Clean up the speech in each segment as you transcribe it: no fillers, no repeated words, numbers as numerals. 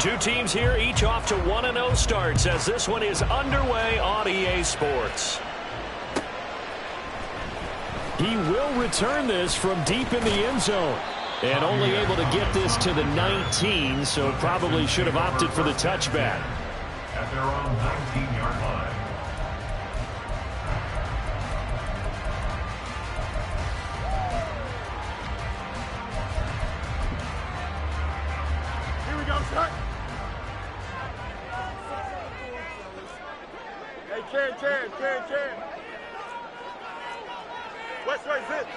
Two teams here, each off to 1-0 starts as this one is underway on EA Sports. He will return this from deep in the end zone. And only able to get this to the 19, so probably should have opted for the touchback. At their own 19-yard line. Here we go, son. Hey, Ken. West way, zip.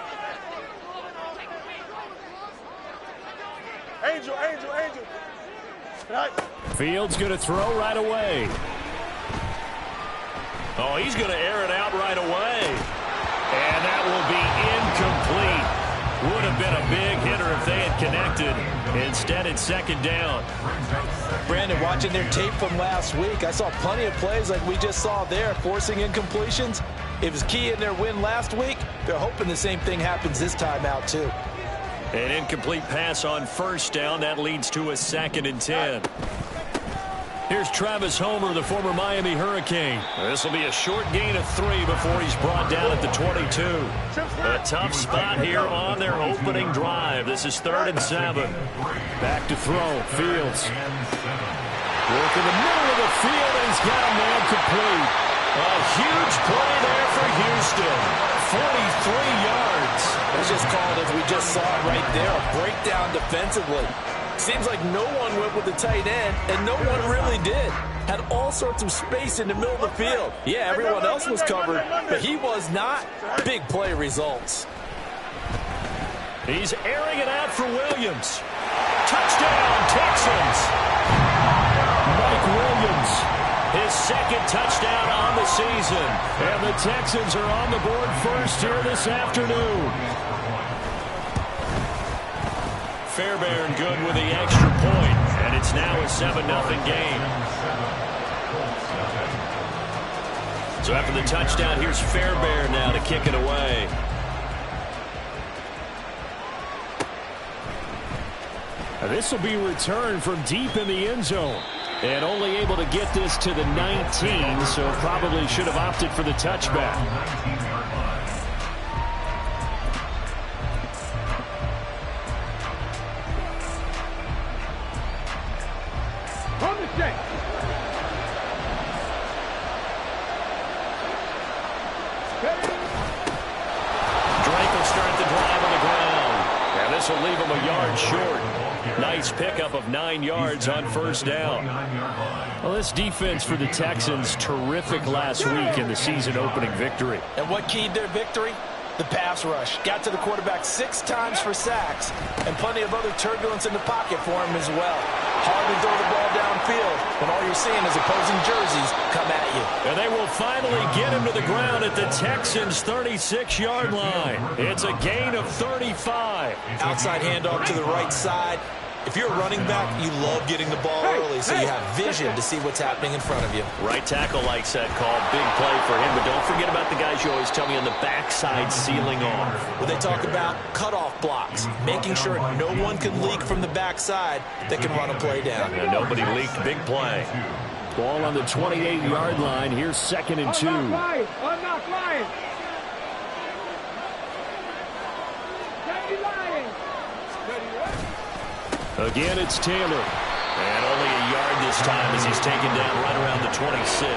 Angel. Right. Fields going to throw right away. Oh, he's going to air it out right away. And that will be incomplete. Would have been a big hitter if they had connected. Instead, it's second down. Brandon, watching their tape from last week, I saw plenty of plays like we just saw there, forcing incompletions. It was key in their win last week. They're hoping the same thing happens this time out, too. An incomplete pass on first down. That leads to a 2nd and 10. Here's Travis Homer, the former Miami Hurricane. This will be a short gain of 3 before he's brought down at the 22. A tough spot here on their opening drive. This is 3rd and 7. Back to throw. Fields. Work in the middle of the field, and he's got a man complete. A huge play there for Houston. 43 yards. It's just called, as we just saw it right there, a breakdown defensively. Seems like no one went with the tight end, and no one really did. Had all sorts of space in the middle of the field. Yeah, everyone else was covered, but he was not. Big play results. He's airing it out for Williams. Touchdown, Texans. Mike Williams, his 2nd touchdown on the season. And the Texans are on the board first here this afternoon. Fairbairn good with the extra point, and it's now a 7-0 game. So after the touchdown, here's Fairbairn now to kick it away. This will be returned from deep in the end zone. And only able to get this to the 19, so probably should have opted for the touchback. Drake will start the drive on the ground. And this will leave him a yard short. Nice pickup of 9 yards on first down. Well, this defense for the Texans, terrific last week in the season-opening victory. And what keyed their victory? The pass rush. Got to the quarterback 6 times for sacks, and plenty of other turbulence in the pocket for him as well. Hard to throw the ball downfield when all you're seeing is opposing jerseys come at you. And they will finally get him to the ground at the Texans' 36-yard line. It's a gain of 35. Outside handoff to the right side. If you're a running back, you love getting the ball early so you have vision to see what's happening in front of you. Right tackle likes that call. Big play for him, but don't forget about the guys you always tell me on the backside sealing off. Well, they talk about cutoff blocks, making sure no one can leak from the backside that can run a play down. And nobody leaked. Big play. Ball on the 28-yard line. Here's 2nd and 2. I'm not flying. Again, it's Taylor. And only a yard this time as he's taken down right around the 26.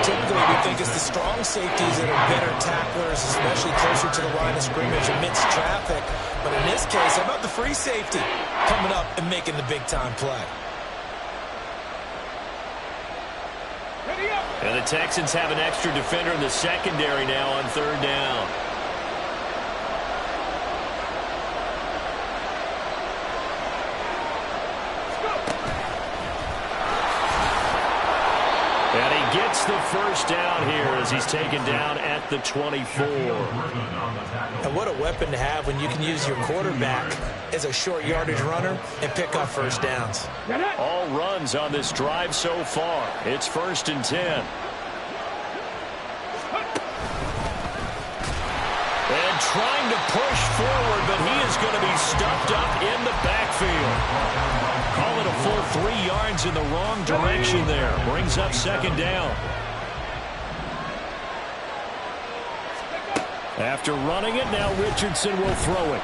Typically, we think it's the strong safeties that are better tacklers, especially closer to the line of scrimmage amidst traffic. But in this case, how about the free safety coming up and making the big-time play? And the Texans have an extra defender in the secondary now on 3rd down. And he gets the first down here as he's taken down at the 24. And what a weapon to have when you can use your quarterback as a short yardage runner and pick up first downs. All runs on this drive so far. It's 1st and 10. And trying to push forward, but he is going to be stuffed up in the backfield. Call it a full 3 yards in the wrong direction there. Brings up second down. After running it, now Richardson will throw it.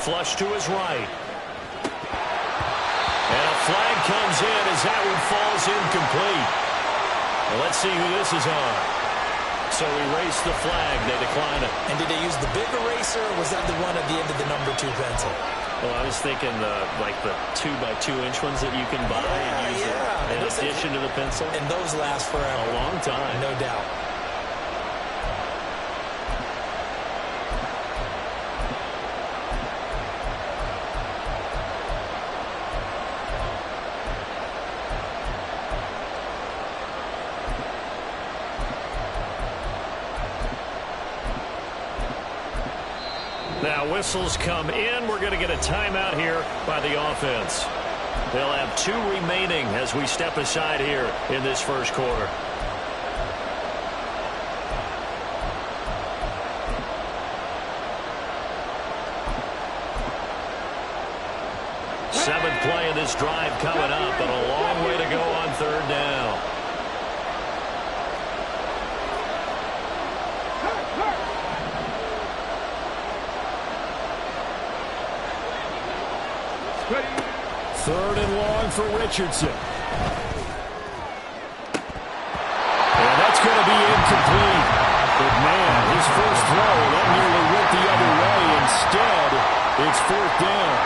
Flush to his right. And a flag comes in as that one falls incomplete. Well, let's see who this is on. So erase the flag. They decline it. And did they use the big eraser, or was that the one at the end of the number 2 pencil? Well, I was thinking like the 2x2-inch ones that you can buy and use in addition to the pencil. And those last forever. A long time. No doubt. Now whistles come in. We're going to get a timeout here by the offense. They'll have 2 remaining as we step aside here in this first quarter. Seventh play of this drive coming up, but a long way to go on 3rd down. Third and long for Richardson. And that's going to be incomplete. But, man, his first throw, that nearly went the other way. Instead, it's 4th down.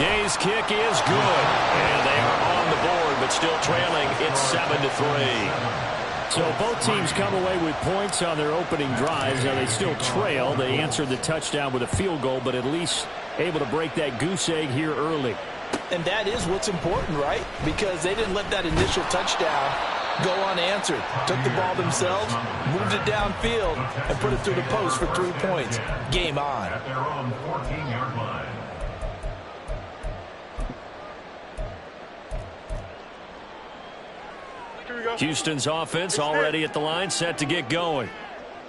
Gay's kick is good. And they are on the board, but still trailing. It's 7-3. So both teams come away with points on their opening drives. Now they still trail. They answered the touchdown with a field goal, but at least able to break that goose egg here early. And that is what's important, right? Because they didn't let that initial touchdown go unanswered. Took the ball themselves, moved it downfield, and put it through the post for 3 points. Game on. At their own 14-yard line. Houston's offense already at the line, set to get going.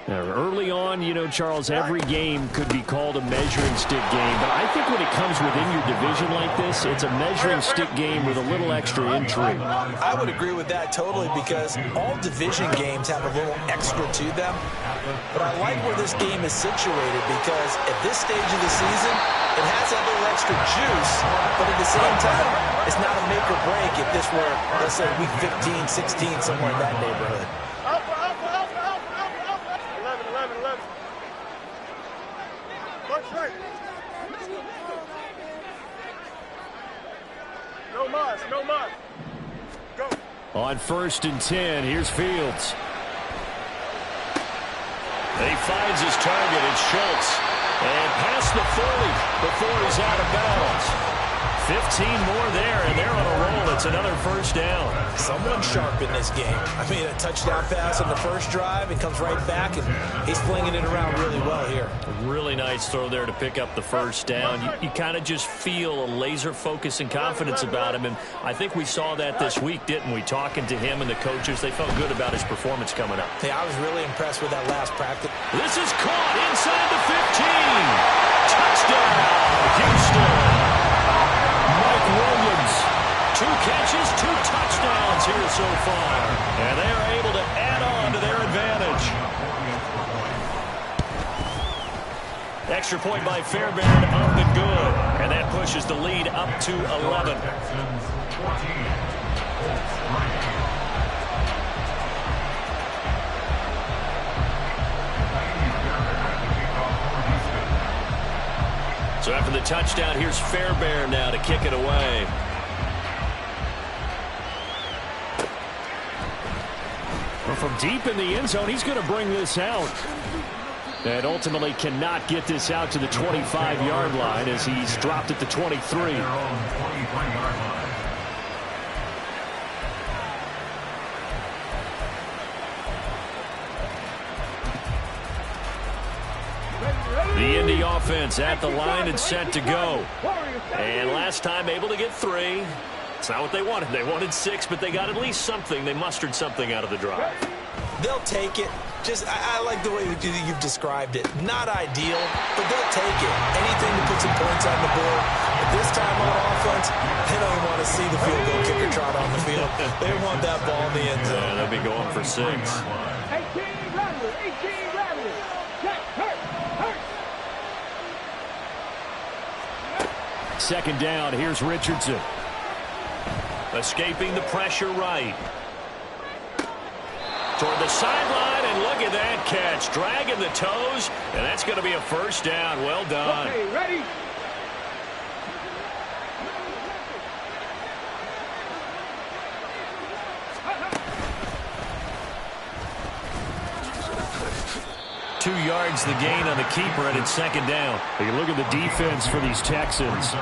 Now, early on, you know, Charles, every game could be called a measuring stick game, but I think when it comes within your division like this, it's a measuring stick game with a little extra intrigue. I would agree with that totally, because all division games have a little extra to them. But I like where this game is situated, because at this stage of the season, it has that little extra juice, but at the same time, it's not a make or break if this were, let's say, week 15, 16, somewhere in that neighborhood. 11. Watch right. No mas. Go. On 1st and 10, here's Fields. He finds his target. It's Schultz. And past the 40 before he's out of bounds. 15 more there, and they're on a roll. It's another 1st down. Someone sharp in this game. I mean, a touchdown pass on the first drive, and comes right back, and he's flinging it around really well here. A really nice throw there to pick up the 1st down. You kind of just feel a laser focus and confidence about him, and I think we saw that this week, didn't we? Talking to him and the coaches, they felt good about his performance coming up. Hey, I was really impressed with that last practice. This is caught inside the 15. Touchdown, Houston. Mike Williams, 2 catches, 2 touchdowns here so far. And they are able to add on to their advantage. Extra point by Fairbairn, up and good. And that pushes the lead up to 11. So after the touchdown, here's Fairbairn now to kick it away. Well, from deep in the end zone, he's going to bring this out. And ultimately cannot get this out to the 25-yard line as he's dropped at the 23. The Indy offense at the line and set to go. And last time able to get 3. It's not what they wanted. They wanted 6, but they got at least something. They mustered something out of the drive. They'll take it. I like the way you've described it. Not ideal, but they'll take it. Anything to put some points on the board. But this time on offense, they don't want to see the field goal kicker trot on the field. They want that ball in the end zone. Yeah, they'll be going for 6. 18 Rattler, 18 Rattler. Check, hurt. Second down, here's Richardson. Escaping the pressure right. Toward the sideline, and look at that catch. Dragging the toes, and that's going to be a first down. Well done. Okay, ready? Two yards the gain on the keeper, and it's second down. You look at the defense for these Texans.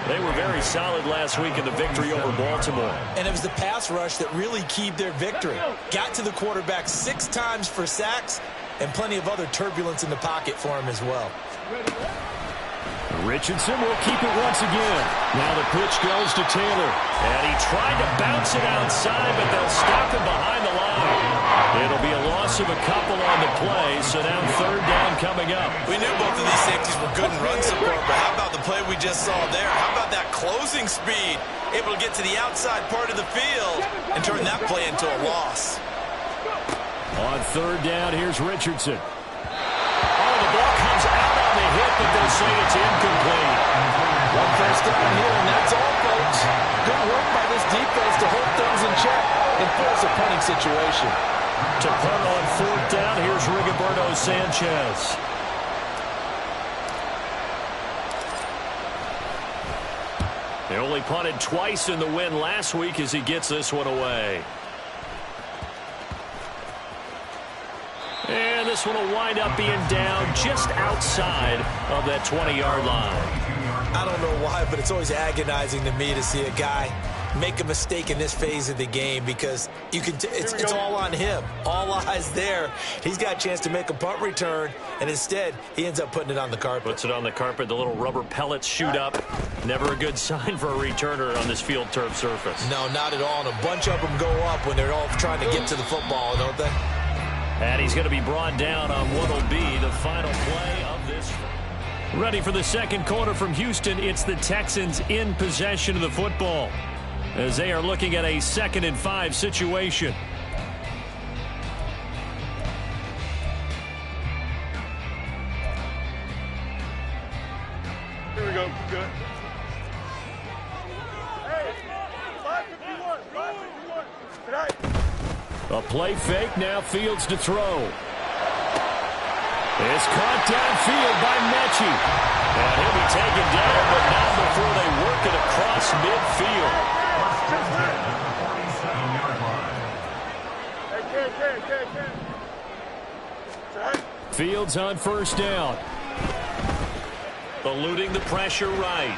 They were very solid last week in the victory over Baltimore. And it was the pass rush that really keyed their victory. Got to the quarterback 6 times for sacks and plenty of other turbulence in the pocket for him as well. Richardson will keep it once again. Now the pitch goes to Taylor. And he tried to bounce it outside, but they'll stop him behind the line. It'll be a loss of a couple on the play, so now third down coming up. We knew both of these safeties were good in run support, but how about the play we just saw there? How about that closing speed? Able to get to the outside part of the field and turn that play into a loss. On third down, here's Richardson. Oh, the ball comes out on the hit, but they say it's incomplete. One first down here, and that's all, folks. Good work by this defense to hold things in check and force a punting situation. To punt on fourth down, here's Rigoberto Sanchez. They only punted twice in the win last week as he gets this one away. And this one will wind up being down just outside of that 20-yard line. I don't know why, but it's always agonizing to me to see a guy make a mistake in this phase of the game because it's all on him. All eyes there. He's got a chance to make a punt return, and instead he ends up putting it on the carpet. Puts it on the carpet. The little rubber pellets shoot up. Never a good sign for a returner on this field turf surface. No, not at all. And a bunch of them go up when they're all trying to get to the football, don't they? And he's going to be brought down on what will be the final play of this. Ready for the second quarter from Houston. It's the Texans in possession of the football as they are looking at a 2nd and 5 situation. Here we go. Good. Hey, 551. 551. Tonight. A play fake, now Fields to throw. It's caught downfield by Mechie. And he'll be taken down, but not before they work it across midfield. Fields on first down. Eluding the pressure right.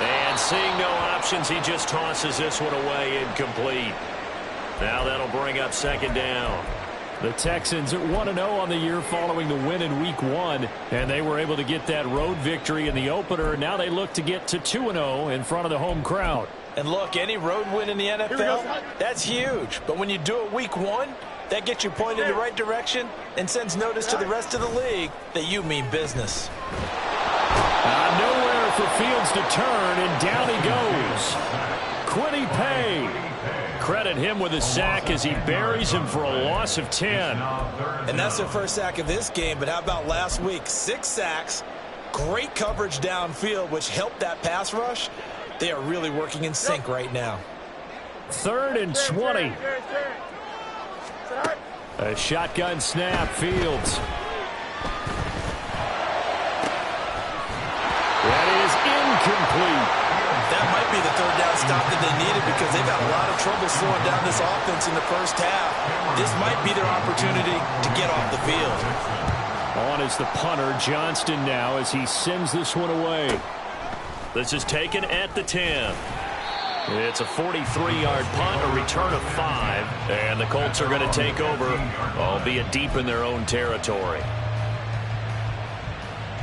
And seeing no options, he just tosses this one away incomplete. Now that'll bring up second down. The Texans at 1-0 on the year following the win in Week 1, and they were able to get that road victory in the opener. Now they look to get to 2-0 in front of the home crowd. And look, any road win in the NFL, that's huge. But when you do it Week 1, that gets you pointed in the right direction and sends notice to the rest of the league that you mean business. Nowhere for Fields to turn, and down he goes. Quiddy Pay. Credit him with a sack as he buries him for a loss of 10. And that's their first sack of this game, but how about last week? 6 sacks, great coverage downfield, which helped that pass rush. They are really working in sync right now. 3rd and 20. A shotgun snap, Fields. That is incomplete. That might be the third down stop that they needed because they've had a lot of trouble slowing down this offense in the first half. This might be their opportunity to get off the field. On is the punter, Johnston now, as he sends this one away. This is taken at the 10. It's a 43-yard punt, a return of 5, and the Colts are going to take over, albeit deep in their own territory.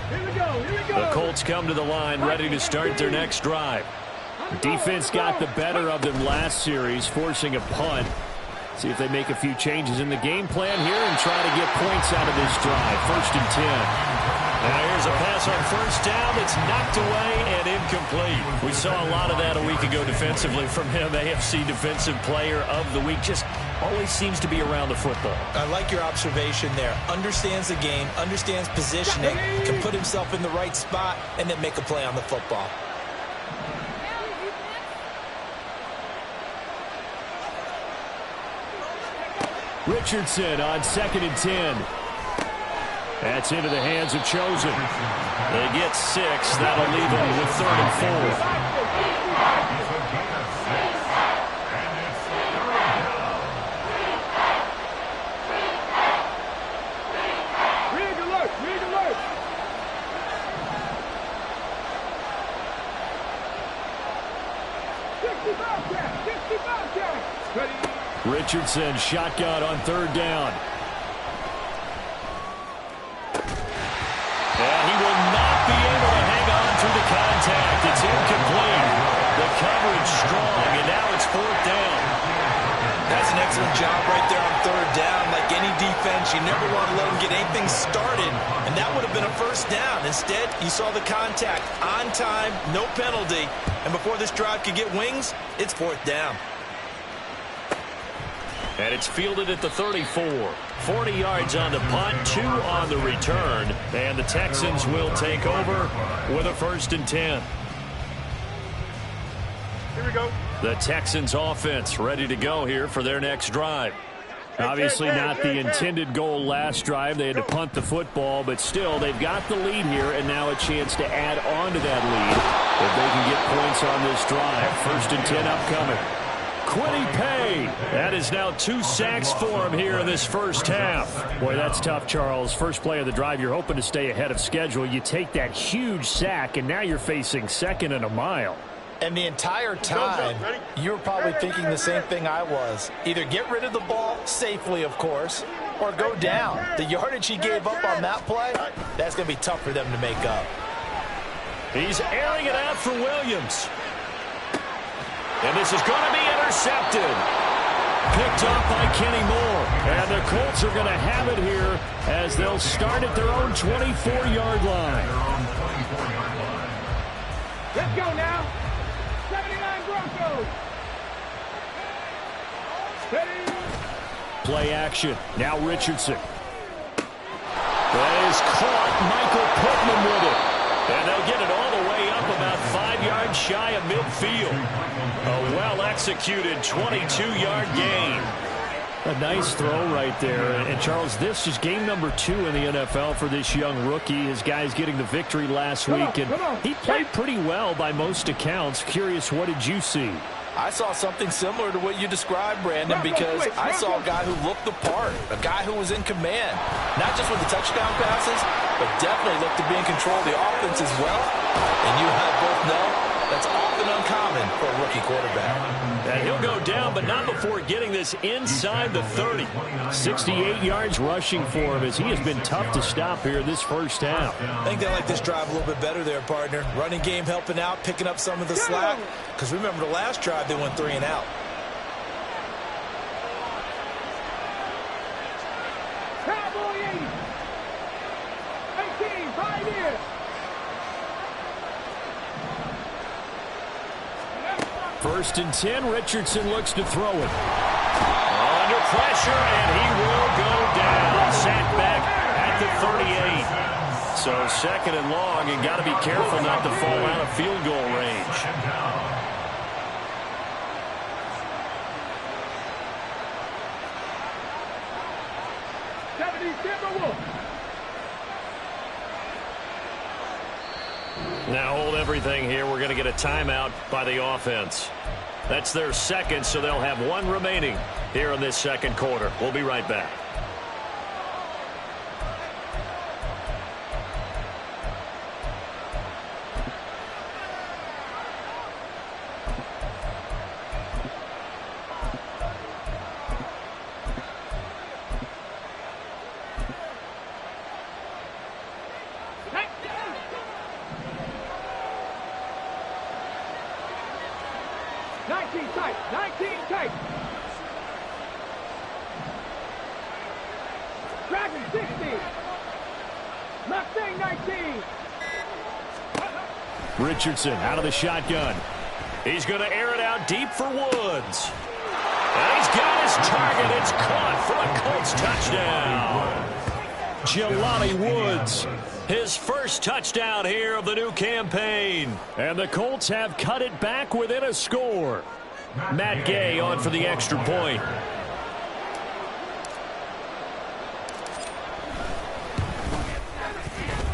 Here we go. The Colts come to the line, ready to start their next drive. Defense got the better of them last series, forcing a punt. See if they make a few changes in the game plan here and try to get points out of this drive. 1st and 10. Now here's a pass on 1st down that's knocked away and incomplete. We saw a lot of that a week ago defensively from him. AFC Defensive Player of the Week. Just always seems to be around the football. I like your observation there. Understands the game, understands positioning, can put himself in the right spot, and then make a play on the football. Richardson on 2nd and 10. That's into the hands of Chosen. They get 6. That'll leave them with 3rd and 4. Rig alert, rig alert. Richardson shotgun on 3rd down. And he will not be able to hang on through the contact. It's incomplete. The coverage strong, and now it's 4th down. That's an excellent job right there on 3rd down. Like any defense, you never want to let them get anything started, and that would have been a 1st down. Instead, you saw the contact on time, no penalty, and before this drive could get wings, it's 4th down. And it's fielded at the 34. 40 yards on the punt, 2 on the return. And the Texans will take over with a 1st and 10. Here we go. The Texans offense ready to go here for their next drive. Obviously not the intended goal last drive. They had to punt the football, but still they've got the lead here and now a chance to add on to that lead if they can get points on this drive. 1st and 10 upcoming. Quiddy Pay. That is now 2 sacks for him here in this first half. Boy, that's tough, Charles. First play of the drive, you're hoping to stay ahead of schedule. You take that huge sack, and now you're facing 2nd and a mile. And the entire time, you were probably thinking the same thing I was. Either get rid of the ball safely, of course, or go down. The yardage he gave up on that play, that's going to be tough for them to make up. He's airing it out for Williams. And this is going to be intercepted. Picked off by Kenny Moore. And the Colts are going to have it here as they'll start at their own 24-yard line. Let's go now. 79 Broncos. Steady. Play action. Now Richardson. That is caught. Michael Pittman with it. And they'll get it all the way up about 5 yards shy of midfield. A well-executed 22-yard gain. A nice throw right there. And, Charles, this is game number 2 in the NFL for this young rookie. His guys getting the victory last week. And he played pretty well by most accounts. Curious, what did you see? I saw something similar to what you described, Brandon, because I saw a guy who looked the part, a guy who was in command, not just with the touchdown passes, but definitely looked to be in control of the offense as well. And you and I both know that's often uncommon for a rookie quarterback. And he'll go down, but not before getting this inside the 30. 68 yards rushing for him as he has been tough to stop here this first half. I think they like this drive a little bit better there, partner. Running game helping out, picking up some of the slack. Because remember the last drive, they went 3 and out. Cowboy 80. 18, 5 years. First and 10, Richardson looks to throw it. Under pressure, and he will go down. Sacked back at the 38. So 2nd and long, and got to be careful not to fall out of field goal range. Now hold everything here. We're going to get a timeout by the offense. That's their second, so they'll have 1 remaining here in this second quarter. We'll be right back. 60. Mustang 19. Richardson out of the shotgun. He's going to air it out deep for Woods. And he's got his target. It's caught for a Colts touchdown. Jelani Woods, his first touchdown here of the new campaign. And the Colts have cut it back within a score. Matt Gay on for the extra point.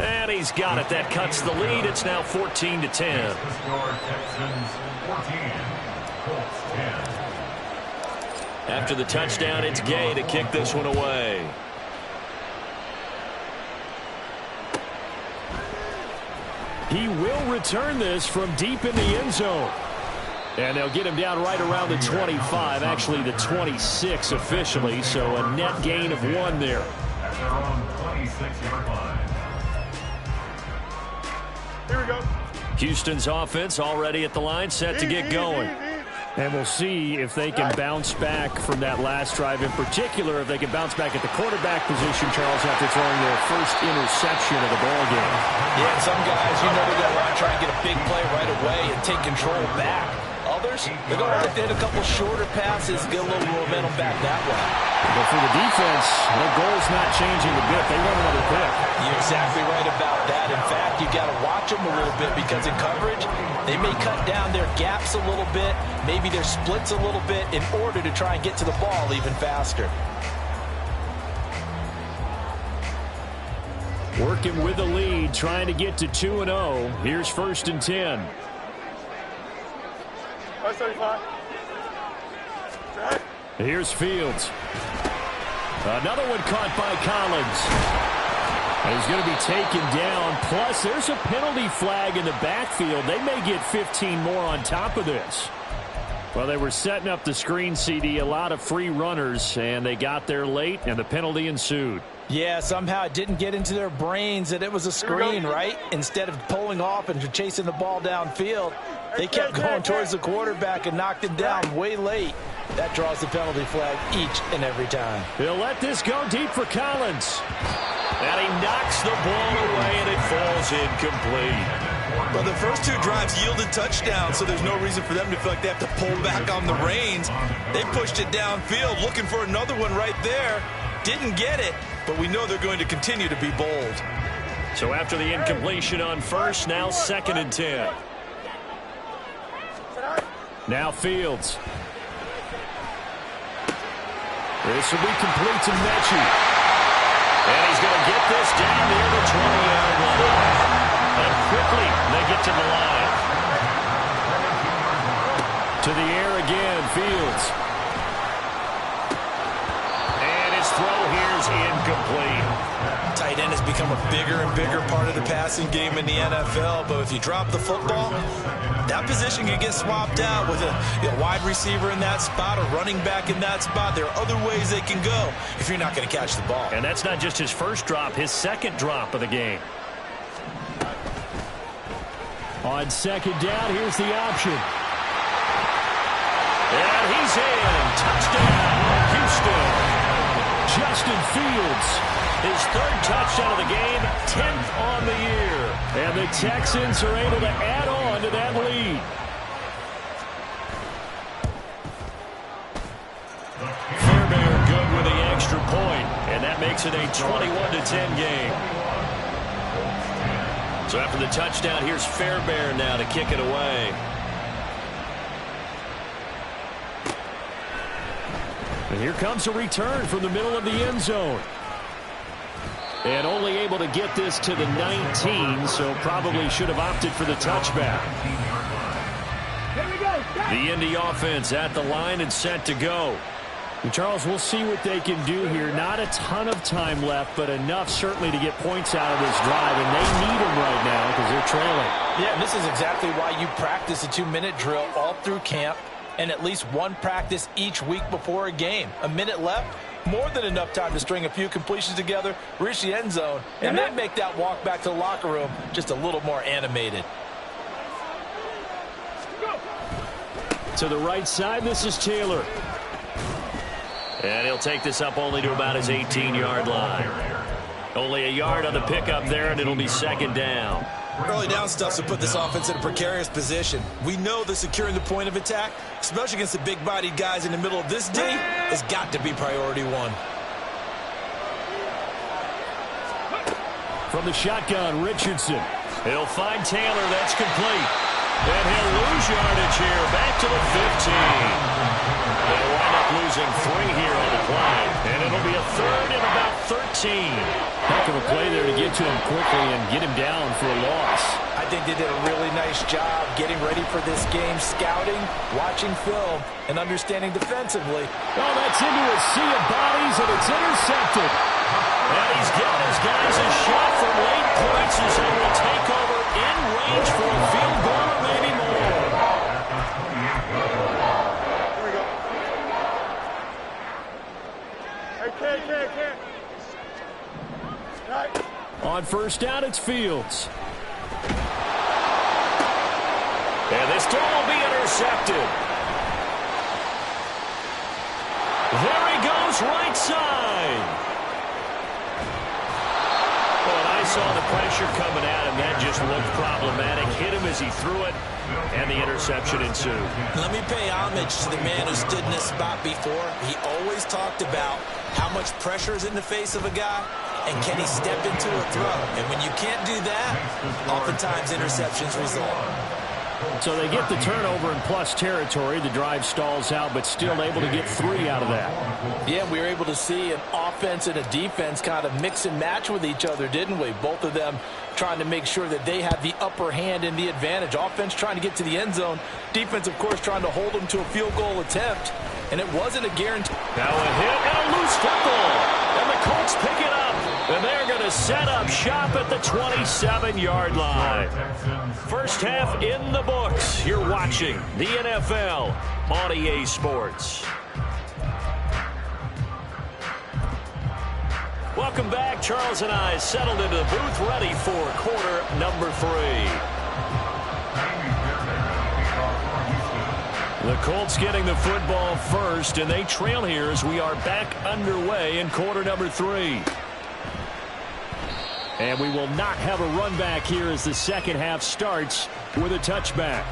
And he's got it. That cuts the lead. It's now 14-10. After the touchdown, it's Gay to kick this one away. He will return this from deep in the end zone. And they'll get him down right around the 25, actually the 26 officially, so a net gain of 1 there. At their own 26-yard line. Here we go. Houston's offense already at the line, set to get going. And we'll see if they can bounce back from that last drive. In particular, if they can bounce back at the quarterback position, Charles, after throwing their first interception of the ball game. Yeah, some guys, they're going to want to try and get a big play right away and take control back. Others, they're going to have to hit a couple shorter passes, get a little momentum back that way. But for the defense, the goal's not changing a bit. They want another pick. You're exactly right about that. In fact, you got to watch them a little bit because in coverage, they may cut down their gaps a little bit, maybe their splits a little bit in order to try and get to the ball even faster. Working with the lead, trying to get to 2-0. Here's 1st and 10. Here's Fields. Another one caught by Collins. He's going to be taken down. Plus, there's a penalty flag in the backfield. They may get 15 more on top of this. Well, they were setting up the screen, CD, a lot of free runners, and they got there late, and the penalty ensued. Yeah, somehow it didn't get into their brains that it was a screen, right? Instead of pulling off and chasing the ball downfield, they kept going towards the quarterback and knocked him down way late. That draws the penalty flag each and every time. He'll let this go deep for Collins. And he knocks the ball away, and it falls incomplete. Well, the first 2 drives yielded touchdowns, so there's no reason for them to feel like they have to pull back on the reins. They pushed it downfield, looking for another one right there. Didn't get it, but we know they're going to continue to be bold. So after the incompletion on first, now 2nd and 10. Now Fields. This will be complete to Mechie. And he's going to get this down near the 20-yard line. And quickly, they get to the line. To the air again, Fields. And his throw here's incomplete. Tight end has become a bigger and bigger part of the passing game in the NFL, but if you drop the football, that position can get swapped out with a wide receiver in that spot, a running back in that spot. There are other ways they can go if you're not going to catch the ball. And that's not just his first drop, his second drop of the game. On 2nd down, here's the option. And he's in. Touchdown, Houston. Justin Fields, his 3rd touchdown of the game, 10th on the year. And the Texans are able to add on to that lead. Fairbairn good with the extra point, and that makes it a 21-10 game. So after the touchdown, here's Fairbairn now to kick it away. And here comes a return from the middle of the end zone. And only able to get this to the 19, so probably should have opted for the touchback. Here we go. The Indy offense at the line and set to go. And Charles, we'll see what they can do here. Not a ton of time left, but enough certainly to get points out of this drive, and they need them right now because they're trailing. Yeah, and this is exactly why you practice a 2-minute drill all through camp and at least one practice each week before a game. A minute left, more than enough time to string a few completions together, reach the end zone, and then make that walk back to the locker room just a little more animated. To the right side, this is Taylor. And he'll take this up only to about his 18-yard line. Only a yard on the pickup there, and it'll be second down. Early down stuff to put this offense in a precarious position. We know that securing the point of attack, especially against the big-bodied guys in the middle of this D, has got to be priority one. From the shotgun, Richardson. He'll find Taylor. That's complete. And he'll lose yardage here. Back to the 15. They'll wind up losing 3 here on the play. And it'll be a third and about 13. Heck of a play there to get to him quickly and get him down for a loss. I think they did a really nice job getting ready for this game, scouting, watching film, and understanding defensively. Oh, that's into a sea of bodies, and it's intercepted. And he's giving his guys a shot for late points as they will take over in range for a field goal or maybe more. Here we go. Hey, can't. Right. On first down, it's Fields. And this throw will be intercepted. There he goes, right side. Well, and I saw the pressure coming at him. That just looked problematic. Hit him as he threw it, and the interception ensued. Let me pay homage to the man who stood in this spot before. He always talked about how much pressure is in the face of a guy, and can he step into a throw. And when you can't do that, oftentimes interceptions result. So they get the turnover in plus territory. The drive stalls out, but still able to get 3 out of that. Yeah, we were able to see an offense and a defense kind of mix and match with each other, didn't we? Both of them trying to make sure that they have the upper hand and the advantage. Offense trying to get to the end zone. Defense, of course, trying to hold them to a field goal attempt. And it wasn't a guarantee. Now a hit and a loose football. And the Colts pick it up. And they're going to set up shop at the 27-yard line. First half in the books. You're watching the NFL on EA Sports. Welcome back. Charles and I settled into the booth, ready for quarter number 3. The Colts getting the football first, and they trail here as we are back underway in quarter number 3. And we will not have a run back here as the second half starts with a touchback.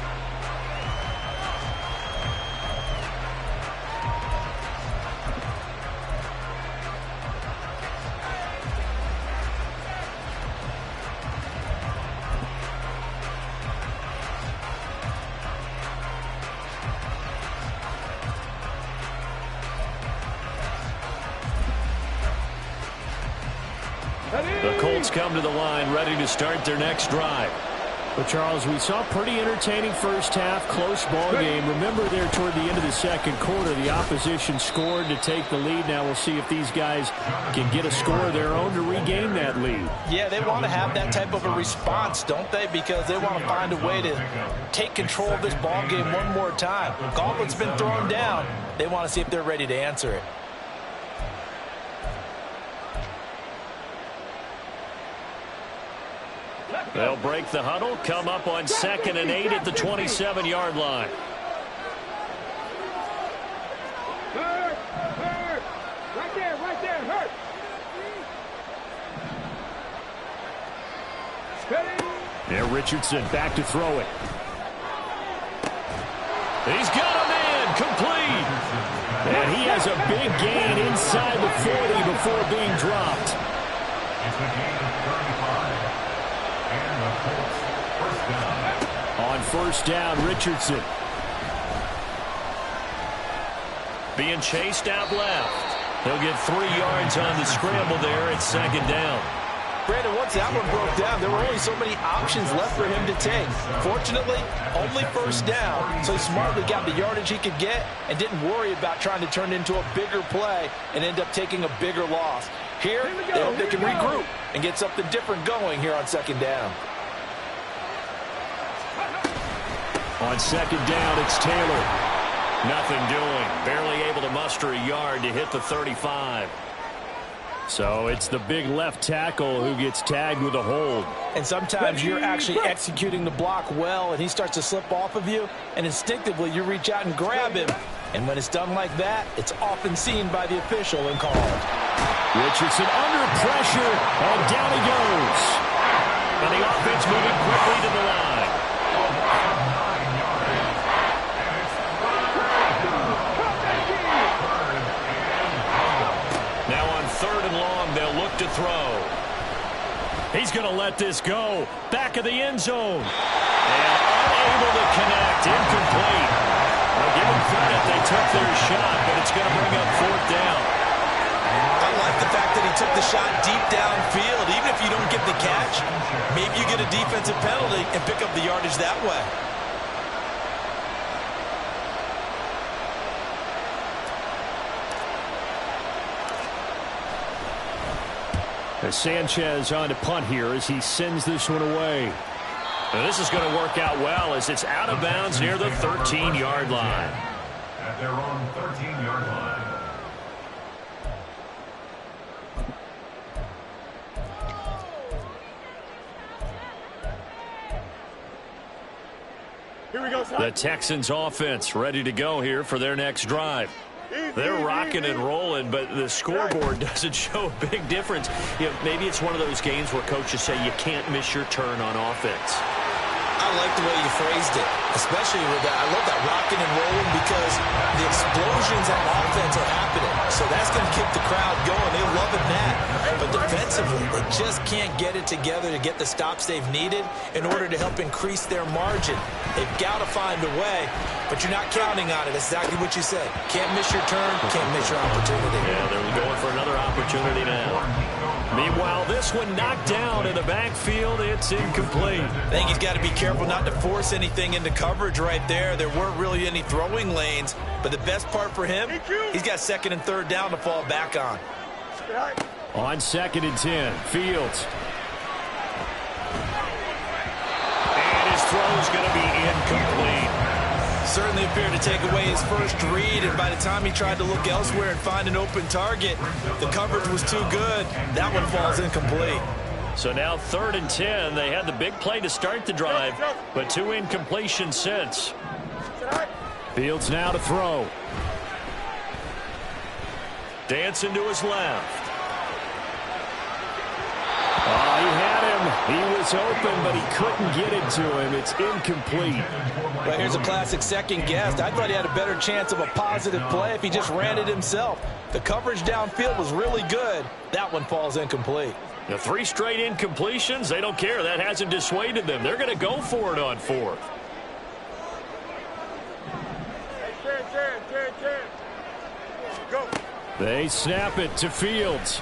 The Colts come to the line, ready to start their next drive. But, Charles, we saw a pretty entertaining first half, close ball game. Remember there toward the end of the second quarter, the opposition scored to take the lead. Now we'll see if these guys can get a score of their own to regain that lead. Yeah, they want to have that type of a response, don't they? Because they want to find a way to take control of this ball game one more time. Gauntlet's been thrown down. They want to see if they're ready to answer it. They'll break the huddle, come up on 2nd and 8 at the 27-yard line. Hurt. Right there, hurt. Steady. There, Richardson back to throw it. He's got him in, complete. And he has a big gain inside the 40 before being dropped. It's a gain of 35. And the Colts first down. On first down, Richardson. Being chased out left. He'll get 3 yards on the scramble there at 2nd down. Brandon, once that one broke down, there were only so many options left for him to take. Fortunately, only first down, so he smartly got the yardage he could get and didn't worry about trying to turn it into a bigger play and end up taking a bigger loss. Here they hope they can regroup and get something different going here on 2nd down. On 2nd down, it's Taylor. Nothing doing. Barely able to muster a yard to hit the 35. So it's the big left tackle who gets tagged with a hold. And sometimes you're actually executing the block well, and he starts to slip off of you, and instinctively you reach out and grab him. And when it's done like that, it's often seen by the official and called. Richardson under pressure, and down he goes. And the offense moving quickly to the line. Now on 3rd and long, they'll look to throw. He's going to let this go. Back of the end zone. And unable to connect. Incomplete. Well, give them credit. They took their shot, but it's going to bring up 4th down. I like the fact that he took the shot deep downfield. Even if you don't get the catch, maybe you get a defensive penalty and pick up the yardage that way. As Sanchez on to punt here as he sends this one away. And this is going to work out well as it's out of bounds near the 13-yard line. At their own 13-yard line. Here we go, son. The Texans offense ready to go here for their next drive. They're rocking and rolling, but the scoreboard doesn't show a big difference. You know, maybe it's one of those games where coaches say you can't miss your turn on offense. I like the way you phrased it, especially with that. I love that rocking and rolling because the explosions on offense are happening. So that's going to keep the crowd going. They love it, Matt. But defensively, they just can't get it together to get the stops they've needed in order to help increase their margin. They've got to find a way, but you're not counting on it. That's exactly what you said. Can't miss your turn, can't miss your opportunity. Yeah, they're going for another opportunity now. Meanwhile, this one knocked down in the backfield. It's incomplete. I think he's got to be careful not to force anything into coverage right there. There weren't really any throwing lanes, but the best part for him, he's got 2nd and 3rd down to fall back on. On 2nd and 10, Fields. And his throw is going to be incomplete. Certainly appeared to take away his first read, and by the time he tried to look elsewhere and find an open target, the coverage was too good. That one falls incomplete. So now 3rd and 10. They had the big play to start the drive, but 2 incompletions since. Fields now to throw. Dancing to his left. Oh, he had him. He was open, but he couldn't get it to him. It's incomplete. Well, here's a classic second guess. I thought he had a better chance of a positive play if he just ran it himself. The coverage downfield was really good. That one falls incomplete. The 3 straight incompletions, they don't care. That hasn't dissuaded them. They're going to go for it on 4th. Go. They snap it to Fields.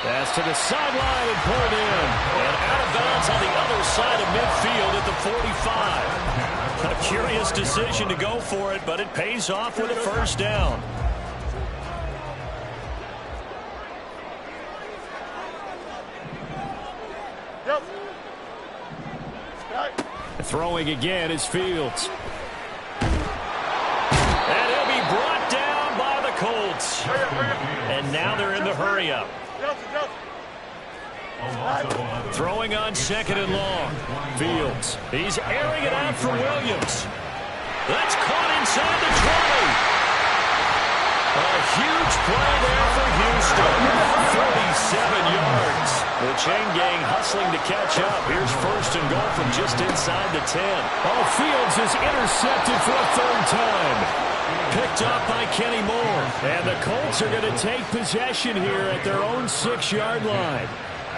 Pass to the sideline and pulled in. And out of bounds on the other side of midfield at the 45. A curious decision to go for it, but it pays off with a 1st down. Throwing again is Fields. And he'll be brought down by the Colts. And now they're in the hurry-up. Throwing on 2nd and long. Fields. He's airing it out for Williams. That's caught inside the 20. A huge play there for Houston. 37 yards. The chain gang hustling to catch up. Here's 1st and goal from just inside the 10. Oh, Fields is intercepted for a 3rd time. Picked up by Kenny Moore. And the Colts are going to take possession here at their own 6-yard line.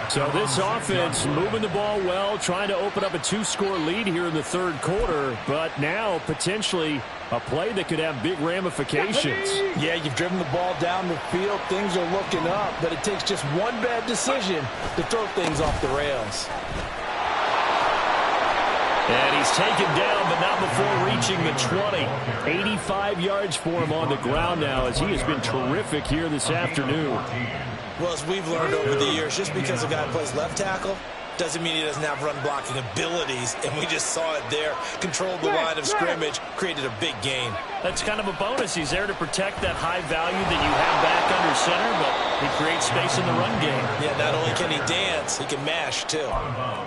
So this offense moving the ball well, trying to open up a 2-score lead here in the 3rd quarter, but now potentially a play that could have big ramifications. Yeah, you've driven the ball down the field. Things are looking up, but it takes just one bad decision to throw things off the rails. And he's taken down, but not before reaching the 20. 85 yards for him on the ground now as he has been terrific here this afternoon. Well, as we've learned over the years, just because a guy plays left tackle doesn't mean he doesn't have run blocking abilities, and we just saw it there. Controlled the line of scrimmage, created a big gain. That's kind of a bonus. He's there to protect that high value that you have back under center, but he creates space in the run game. Yeah, not only can he dance, he can mash, too.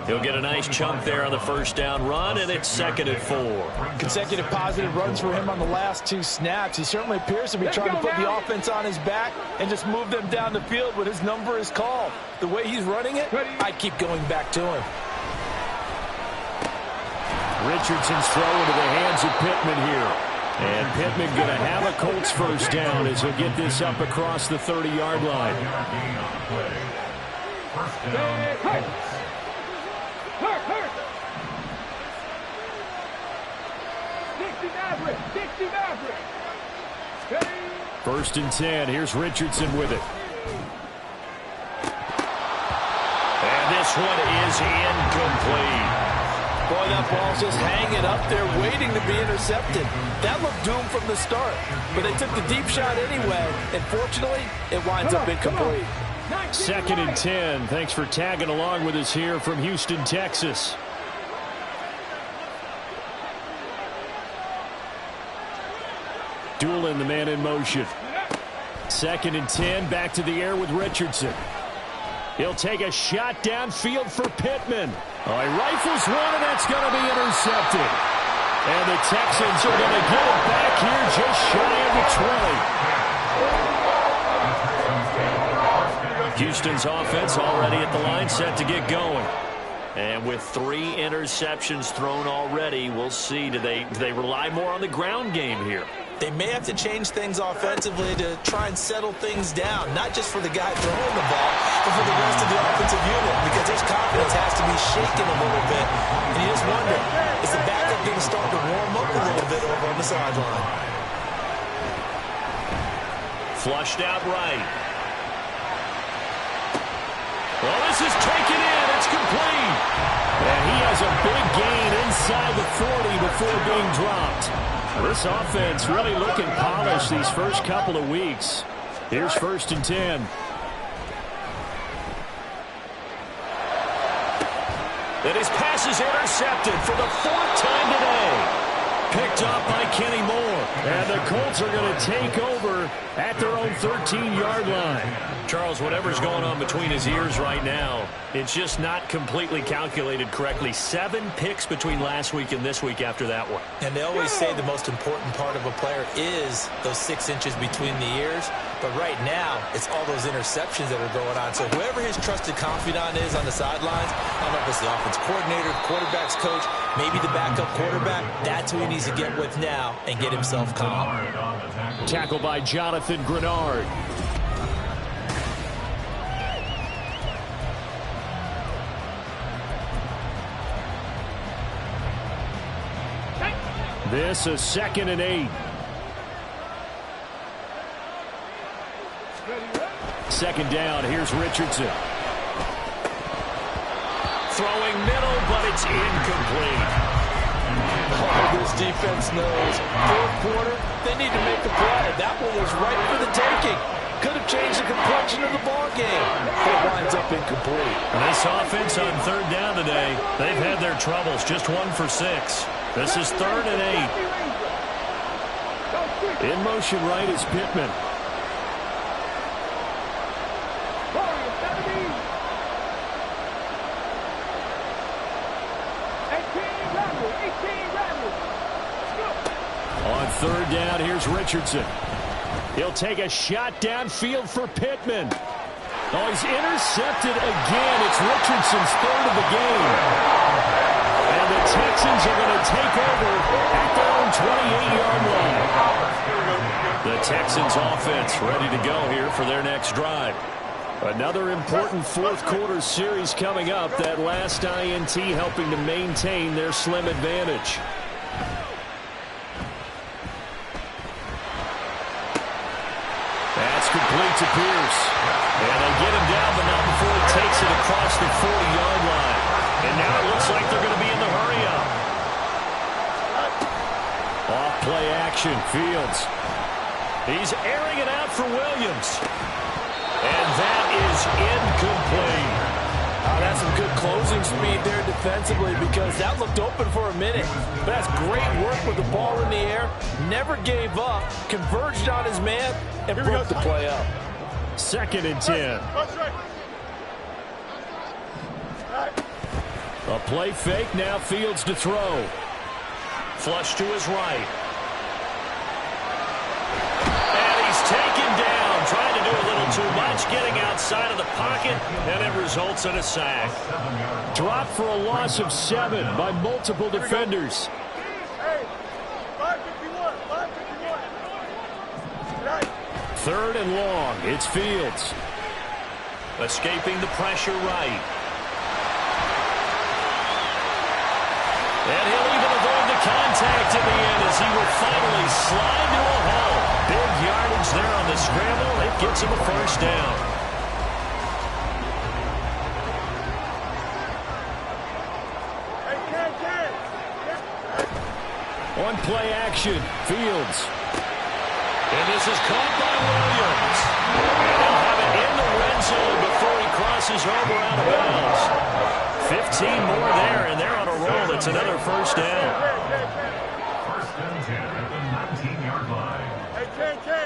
He'll get a nice chunk there on the first down run, and it's 2nd and 4. Consecutive positive runs for him on the last 2 snaps. He certainly appears to be trying to put the offense on his back and just move them down the field when his number is called. The way he's running it, I keep going back to him. Richardson's throw into the hands of Pittman here. And Pittman going to have a Colts first down as he'll get this up across the 30-yard line. First and 10. Here's Richardson with it. And this one is incomplete. Boy, that ball's just hanging up there waiting to be intercepted. That looked doomed from the start, but they took the deep shot anyway, and fortunately, it winds up incomplete. 2nd and 10. Thanks for tagging along with us here from Houston, Texas. Doolin, the man in motion. 2nd and 10. Back to the air with Richardson. He'll take a shot downfield for Pittman. Oh, he rifles one, and that's going to be intercepted. And the Texans are going to get it back here just shy of the 20. Houston's offense already at the line, set to get going. And with 3 interceptions thrown already, we'll see. Do they rely more on the ground game here? They may have to change things offensively to try and settle things down, not just for the guy throwing the ball, but for the rest of the offensive unit, because his confidence has to be shaken a little bit. And you just wonder, is the backup going to start to warm up a little bit over on the sideline? Flushed out right. Well, this is taken in. It's complete. And he has a big gain inside the 40 before being dropped. This offense really looking polished these first couple of weeks. Here's 1st and 10. And his pass is intercepted for the 4th time today. Picked up by Kenny Moore. And the Colts are going to take over at their own 13-yard line. Charles, whatever's going on between his ears right now, it's just not completely calculated correctly. 7 picks between last week and this week after that one. And they always say the most important part of a player is those 6 inches between the ears. But right now, it's all those interceptions that are going on. So whoever his trusted confidant is on the sidelines, I don't know if it's the offense coordinator, the quarterback's coach, maybe the backup quarterback, that's who he needs to get with now and get himself calm. Tackled by Jonathan Grenard. This is 2nd and 8. 2nd down. Here's Richardson. Throwing middle, but it's incomplete. Oh, this defense knows. 4th quarter, they need to make a play. That one was right for the taking. Could have changed the complexion of the ball game. But it winds up incomplete. And this offense on 3rd down today, they've had their troubles. Just 1 for 6. This is 3rd and 8. In motion right is Pittman. On 3rd down, here's Richardson. He'll take a shot downfield for Pittman. Oh, he's intercepted again. It's Richardson's 3rd of the game. And the Texans are going to take over at their own 28-yard line. The Texans offense ready to go here for their next drive. Another important 4th quarter series coming up. That last INT helping to maintain their slim advantage. That's complete to Pierce. And they get him down, but not before he takes it across the 40-yard line. And now it looks like they're going to be in the hurry-up. Off play action, Fields. He's airing it out for Williams. And that is incomplete. That's some good closing speed there defensively because that looked open for a minute. But that's great work with the ball in the air. Never gave up, converged on his man, and broke the play up. 2nd and 10. A play fake, now Fields to throw. Flush to his right. And he's taken down, trying to do a little too much, getting outside of the pocket, and it results in a sack. Dropped for a loss of 7 by multiple defenders. Hey, 551, 551. Right. 3rd and long, it's Fields. Escaping the pressure right. And he'll even avoid the contact in the end as he will finally slide to a hole. Big yardage there on the scramble. It gets him a first down. On play action, Fields. And this is caught by Williams. And he'll have it in the red zone before he crosses over out of bounds. 15 more there, and they're on a roll. It's another first down. First and 10 at the 19-yard line. Hey, 10.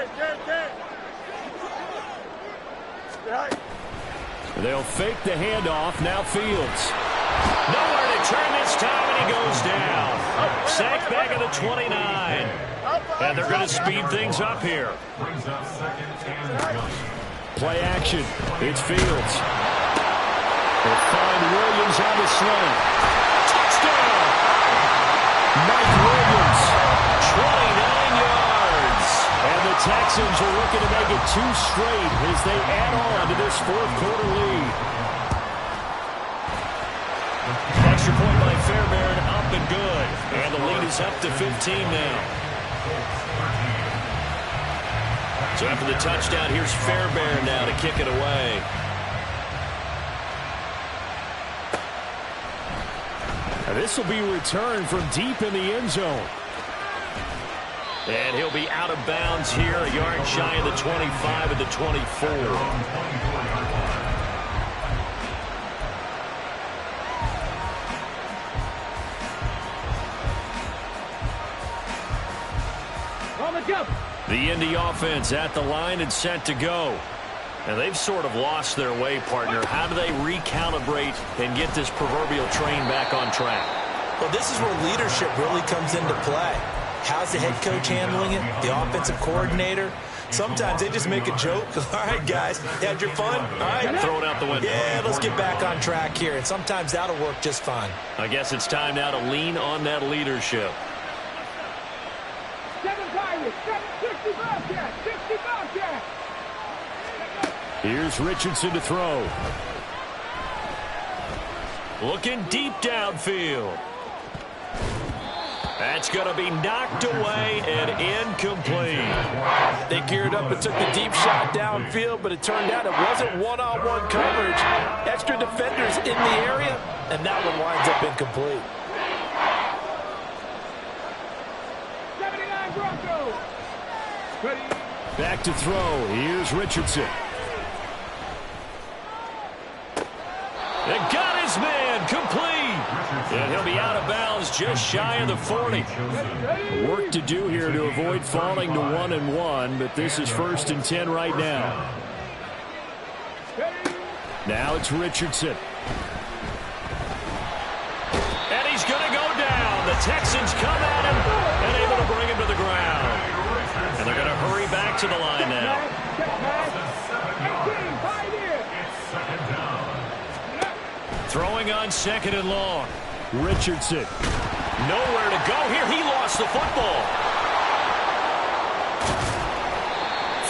Right. They'll fake the handoff, now Fields. Nowhere to turn this time, and he goes down. Sacked back at the 29. And they're going to speed things up here. Brings up 2nd and 1. Play action, it's Fields. They'll find Williams on the slant. Touchdown! Mike Williams. 29 yards. And the Texans are looking to make it 2 straight as they add on to this 4th quarter lead. Extra point by Fairbairn, up and good. And the lead is up to 15 now. So after the touchdown, here's Fairbairn now to kick it away. And this will be returned from deep in the end zone. And he'll be out of bounds here, a yard shy of the 25 at the 24. The Indy offense at the line and set to go. And they've sort of lost their way, partner. How do they recalibrate and get this proverbial train back on track? Well, this is where leadership really comes into play. How's the head coach handling it? The offensive coordinator? Sometimes they just make a joke. All right, guys, had your fun? All right. Throw it out the window. Yeah, let's get back on track here. And sometimes that'll work just fine. I guess it's time now to lean on that leadership. 60 Bobcat, 60 Bobcat. Here's Richardson to throw. Looking deep downfield. That's going to be knocked away and incomplete. They geared up and took the deep shot downfield, but it turned out it wasn't one-on-one coverage. Extra defenders in the area, and that one winds up incomplete. 79 Broncos. Back to throw. Here's Richardson. They got his man complete. And he'll be out of bounds just shy of the 40. Work to do here to avoid falling to 1-1, but this is 1st and 10 right now. Now it's Richardson. And he's going to go down. The Texans come at him and able to bring him to the ground. And they're going to hurry back to the line now. Throwing on 2nd and long. Richardson. Nowhere to go here. He lost the football.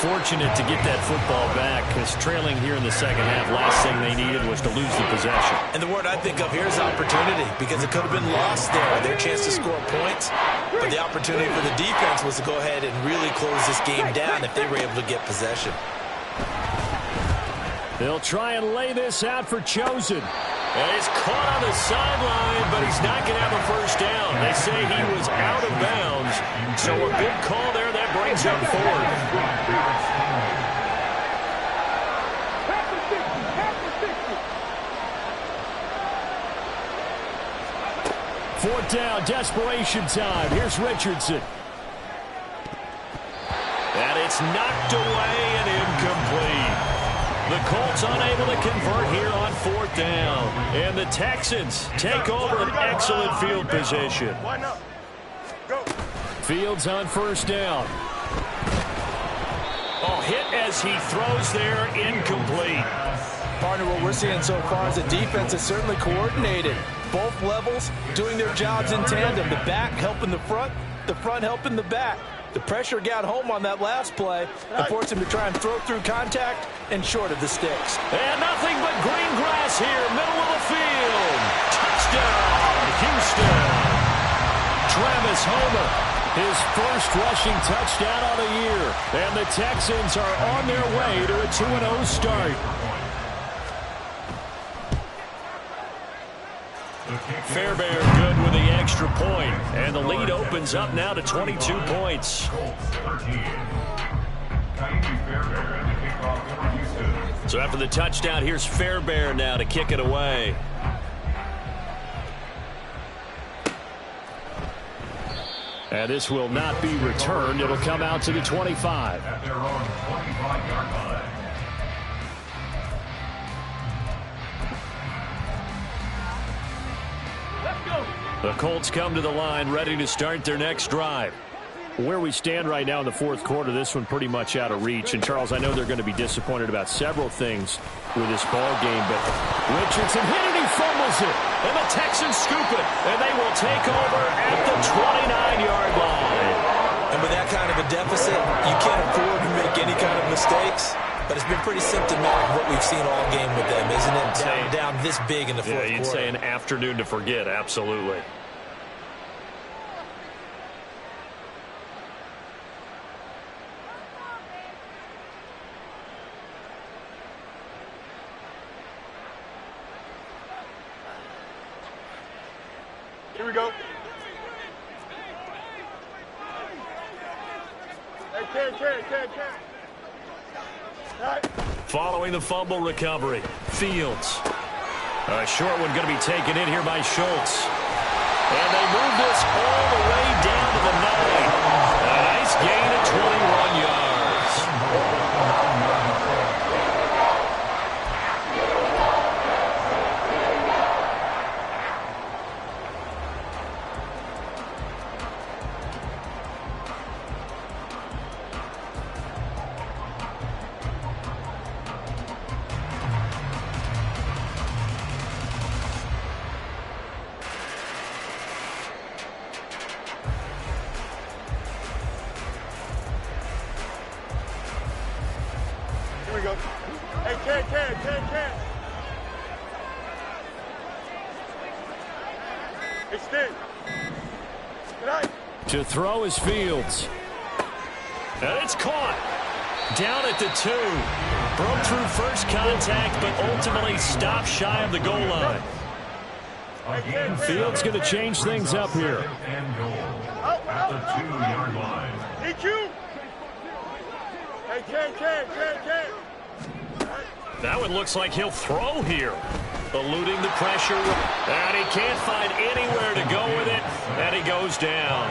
Fortunate to get that football back because trailing here in the second half, last thing they needed was to lose the possession. And the word I think of here is opportunity because it could have been lost there. Their chance to score points. But the opportunity for the defense was to go ahead and really close this game down if they were able to get possession. They'll try and lay this out for Chosen. And he's caught on the sideline, but he's not going to have a first down. They say he was out of bounds. So a big call there that brings him forward. 4th down, desperation time. Here's Richardson. And it's knocked away and incomplete. The Colts unable to convert here on 4th down. And the Texans take over an excellent field position. Fields on 1st down. Oh, hit as he throws there, incomplete. Partner, what we're seeing so far is the defense is certainly coordinated. Both levels doing their jobs in tandem. The back helping the front helping the back. The pressure got home on that last play and forced him to try and throw through contact and short of the sticks. And nothing but green grass here, middle of the field. Touchdown, Houston. Travis Homer, his first rushing touchdown of the year. And the Texans are on their way to a 2-0 start. Fairbairn good with the extra point, and the lead opens up now to 22 points. So after the touchdown, here's Fairbairn now to kick it away. And this will not be returned. It'll come out to the 25. At their own 25-yard line. The Colts come to the line ready to start their next drive. Where we stand right now in the 4th quarter, this one pretty much out of reach. And, Charles, I know they're going to be disappointed about several things with this ball game, but Richardson hit it, he fumbles it. And the Texans scoop it, and they will take over at the 29-yard line. And with that kind of a deficit, you can't afford to make any kind of mistakes. But it's been pretty symptomatic of what we've seen all game with them, isn't it? Down this big in the 4th quarter. Yeah, you'd say an afternoon to forget, absolutely. Here we go. Hey, Ken. Following the fumble recovery, Fields. A short one going to be taken in here by Schultz. And they move this all the way down to the 9. A nice gain of 21 yards. Here we go. Hey, Ken. Extend. Good night. To throw is Fields. And it's caught. Down at the 2. Broke through first contact, but ultimately stopped shy of the goal line. Fields going to change things up here. And goal at the 2-yard line. EQ. Hey, Ken. That one looks like he'll throw here. Eluding the pressure. And he can't find anywhere to go with it. And he goes down.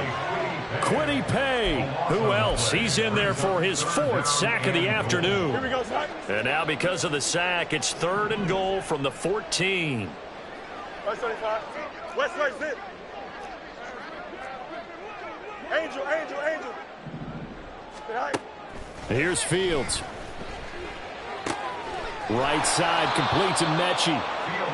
Quiddy Pay. Who else? He's in there for his 4th sack of the afternoon. Here we go, son. And now because of the sack, it's 3rd and goal from the 14. West 35. West right zip. Angel. Good night. Here's Fields. Right side completes to Mechie.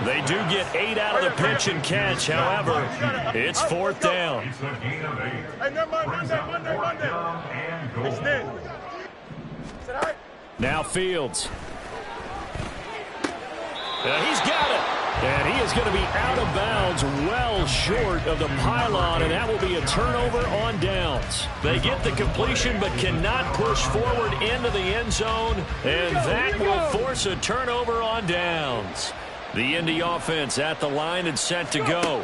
They do get 8 out of the pitch and catch. However, it's 4th down. It's a gain of 8. Hey, never mind. Monday. And goal. Extend. Sit high. Now Fields. He's got it. And he is going to be out of bounds, well short of the pylon, and that will be a turnover on downs. They get the completion but cannot push forward into the end zone, and that will force a turnover on downs. The Indy offense at the line and set to go.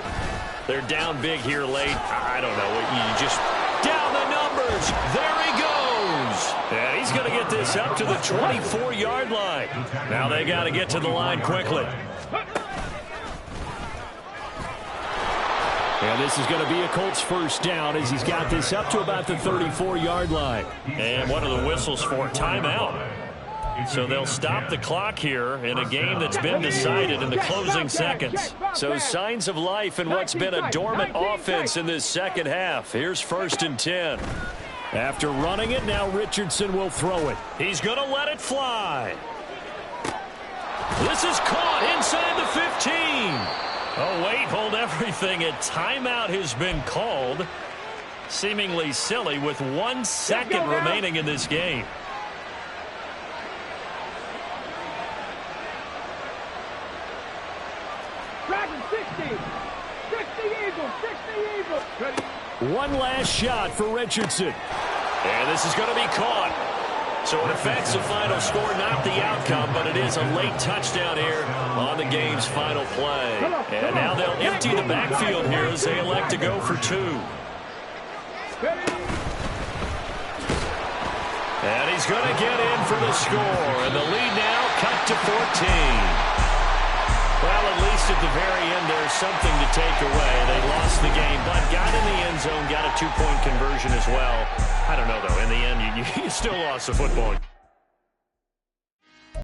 They're down big here late. I don't know. You just down the numbers. There he goes. And he's going to get this up to the 24-yard line. Now they got to get to the line quickly. And this is going to be a Colts first down as he's got this up to about the 34-yard line. And what are the whistles for? Timeout. So they'll stop the clock here in a game that's been decided in the closing seconds. So signs of life in what's been a dormant offense in this second half. Here's 1st and 10. After running it, now Richardson will throw it. He's going to let it fly. This is caught inside the 15. Oh, wait, hold everything. A timeout has been called. Seemingly silly with 1 second remaining in this game. Dragon 60. 60 Eagles. 60 Eagles. Ready? One last shot for Richardson. And this is going to be caught. So it affects the final score, not the outcome, but it is a late touchdown here on the game's final play. And now they'll empty the backfield here as they elect to go for 2. And he's going to get in for the score. And the lead now cut to 14. Well, at least at the very end, there's something to take away. They lost the game, but got in the end zone, got a 2-point conversion as well. I don't know, though. In the end, you still lost the football.